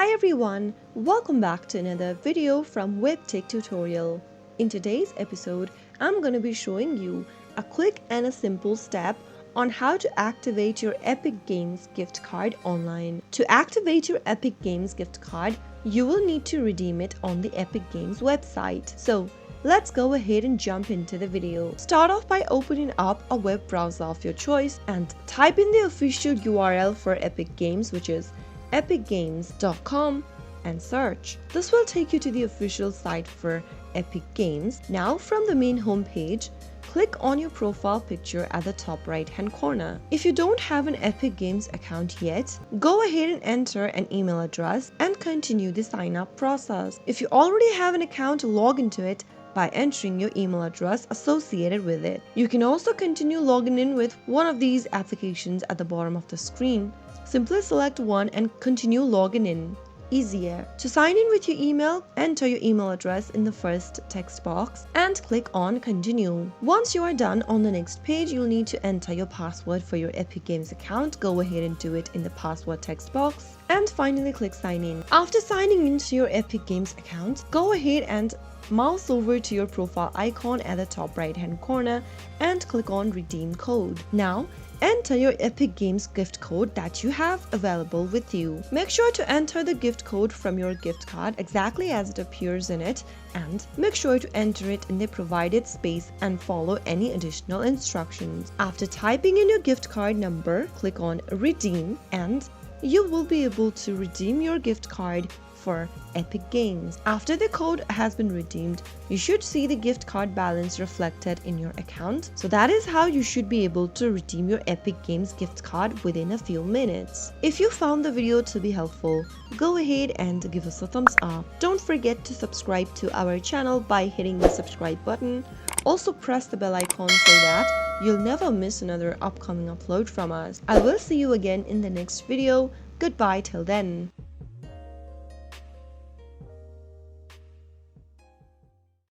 Hi everyone, welcome back to another video from Webtech Tutorial. In today's episode, I'm going to be showing you a quick and a simple step on how to activate your Epic Games gift card online. To activate your Epic Games gift card, you will need to redeem it on the Epic Games website. So let's go ahead and jump into the video. Start off by opening up a web browser of your choice and type in the official URL for Epic Games, which is epicgames.com, and search. This will take you to the official site for Epic Games. Now from the main homepage, click on your profile picture at the top right hand corner. If you don't have an Epic Games account yet, go ahead and enter an email address and continue the sign up process. If you already have an account, log into it by entering your email address associated with it. You can also continue logging in with one of these applications at the bottom of the screen. Simply select one and continue logging in. Easier. To sign in with your email, enter your email address in the first text box and click on continue. Once you are done, on the next page you'll need to enter your password for your Epic Games account. Go ahead and do it in the password text box and finally click sign in. After signing into your Epic Games account, go ahead and mouse over to your profile icon at the top right hand corner and click on redeem code. Now enter your Epic Games gift code that you have available with you. Make sure to enter the gift code from your gift card exactly as it appears in it, and make sure to enter it in the provided space and follow any additional instructions. After typing in your gift card number, click on redeem and you will be able to redeem your gift card for Epic Games. After the code has been redeemed, you should see the gift card balance reflected in your account. So that is how you should be able to redeem your Epic Games gift card within a few minutes. If you found the video to be helpful, go ahead and give us a thumbs up. Don't forget to subscribe to our channel by hitting the subscribe button. Also press the bell icon so that you'll never miss another upcoming upload from us. I will see you again in the next video. Goodbye till then.